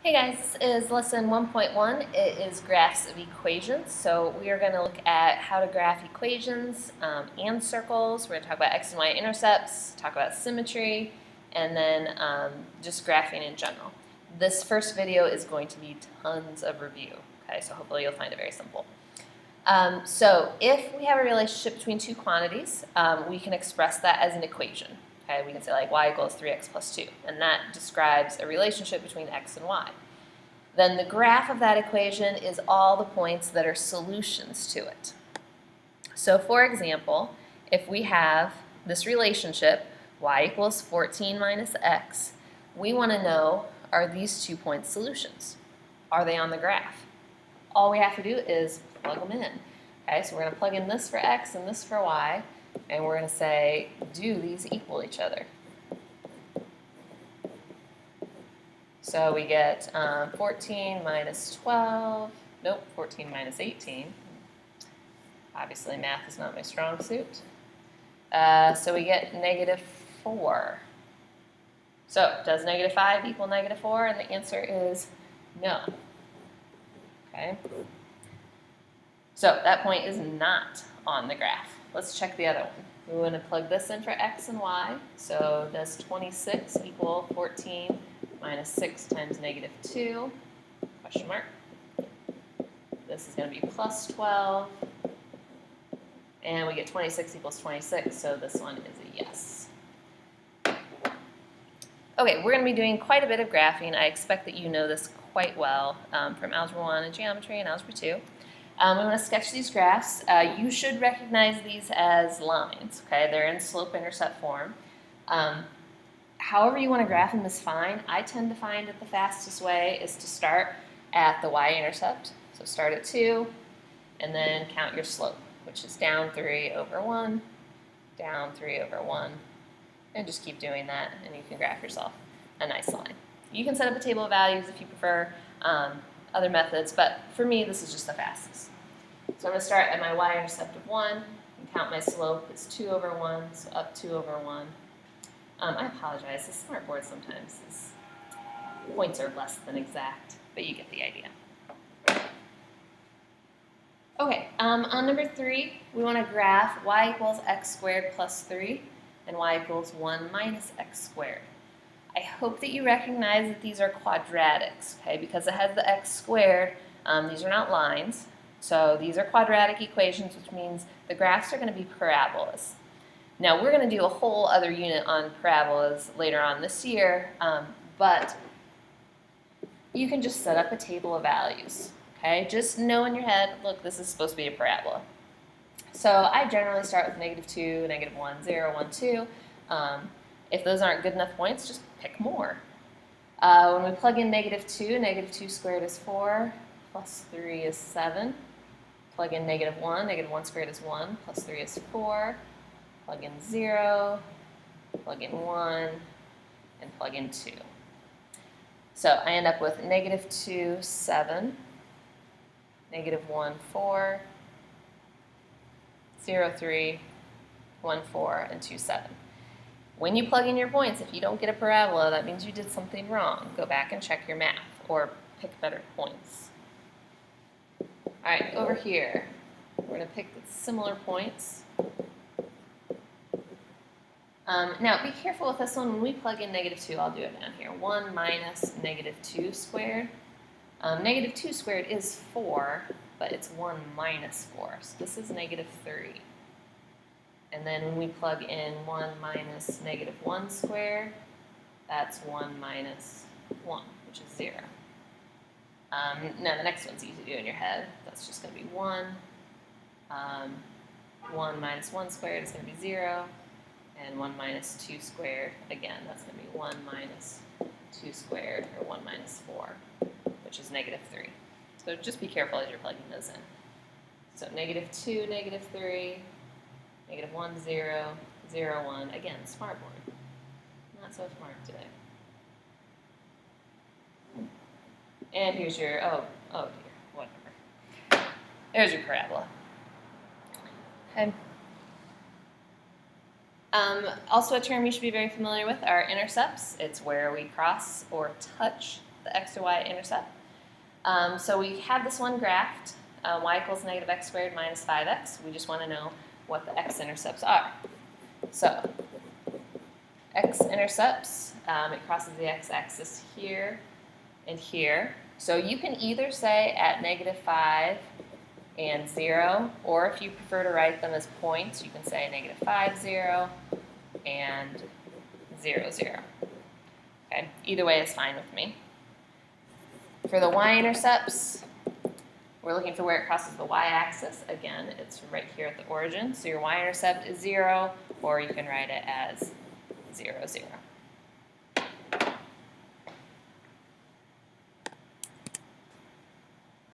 Hey guys, this is lesson 1.1. It is graphs of equations. So we are going to look at how to graph equations and circles. We're going to talk about x and y intercepts, talk about symmetry, and then just graphing in general. This first video is going to be tons of review. Okay, so hopefully you'll find it very simple. So if we have a relationship between two quantities, we can express that as an equation. Okay, we can say like y equals 3x plus 2, and that describes a relationship between x and y. Then the graph of that equation is all the points that are solutions to it. So for example, if we have this relationship, y equals 14 minus x, we want to know, are these 2 points solutions? Are they on the graph? All we have to do is plug them in. Okay, so we're going to plug in this for x and this for y, and we're going to say, do these equal each other? So we get 14 minus 12, nope, 14 minus 18. Obviously math is not my strong suit. So we get negative 4. So does negative 5 equal negative 4? And the answer is no. Okay. So that point is not on the graph. Let's check the other one. We want to plug this in for x and y. So does 26 equal 14 minus 6 times negative 2? Question mark. This is going to be plus 12. And we get 26 equals 26, so this one is a yes. Okay, we're going to be doing quite a bit of graphing. I expect that you know this quite well from Algebra 1 and Geometry and Algebra 2. We want to sketch these graphs. You should recognize these as lines, okay? They're in slope-intercept form. However you want to graph them is fine. I tend to find that the fastest way is to start at the y-intercept. So start at 2, and then count your slope, which is down 3 over 1, down 3 over 1, and just keep doing that, and you can graph yourself a nice line. You can set up a table of values if you prefer other methods, but for me, this is just the fastest. So I'm going to start at my y-intercept of 1, and count my slope as 2 over 1, so up 2 over 1. I apologize, the smartboard sometimes points are less than exact, but you get the idea. Okay, on number 3, we want to graph y equals x squared plus 3 and y equals 1 minus x squared. I hope that you recognize that these are quadratics, okay, because it has the x squared. These are not lines, so these are quadratic equations, which means the graphs are going to be parabolas. Now, we're going to do a whole other unit on parabolas later on this year, but you can just set up a table of values. Okay, just know in your head, look, this is supposed to be a parabola. So I generally start with negative 2, negative 1, 0, 1, 2. If those aren't good enough points, just pick more. When we plug in negative 2 squared is 4, plus 3 is 7. Plug in negative 1 squared is 1, plus 3 is 4. Plug in 0, plug in 1, and plug in 2. So I end up with negative 2, 7. Negative 1, 4, 0, 3, 1, 4, and 2, 7. When you plug in your points, if you don't get a parabola, that means you did something wrong. Go back and check your math, or pick better points. All right, over here, we're going to pick similar points. Now, be careful with this one. When we plug in negative 2, I'll do it down here. 1 minus negative 2 squared. Negative 2 squared is 4, but it's 1 minus 4. So this is negative 3. And then when we plug in 1 minus negative 1 squared, that's 1 minus 1, which is 0. Now the next one's easy to do in your head. That's just going to be 1. 1 minus 1 squared is going to be 0. And 1 minus 2 squared, again, that's going to be 1 minus 2 squared, or 1 minus 4, which is negative 3. So just be careful as you're plugging those in. So negative 2, negative 3, negative 1, 0, 0, 1. Again, smart board. Not so smart today. And here's your, oh dear, whatever. There's your parabola. Okay. Also a term you should be very familiar with are intercepts. It's where we cross or touch the x to y intercept. So we have this one graphed, y equals negative x squared minus 5x. We just want to know what the x-intercepts are. So x-intercepts, it crosses the x-axis here and here. So you can either say at negative 5 and 0, or if you prefer to write them as points, you can say negative 5, 0, and 0, 0. Okay, either way is fine with me. For the y-intercepts, we're looking for where it crosses the y-axis. Again, it's right here at the origin. So your y-intercept is 0, or you can write it as 0, 0.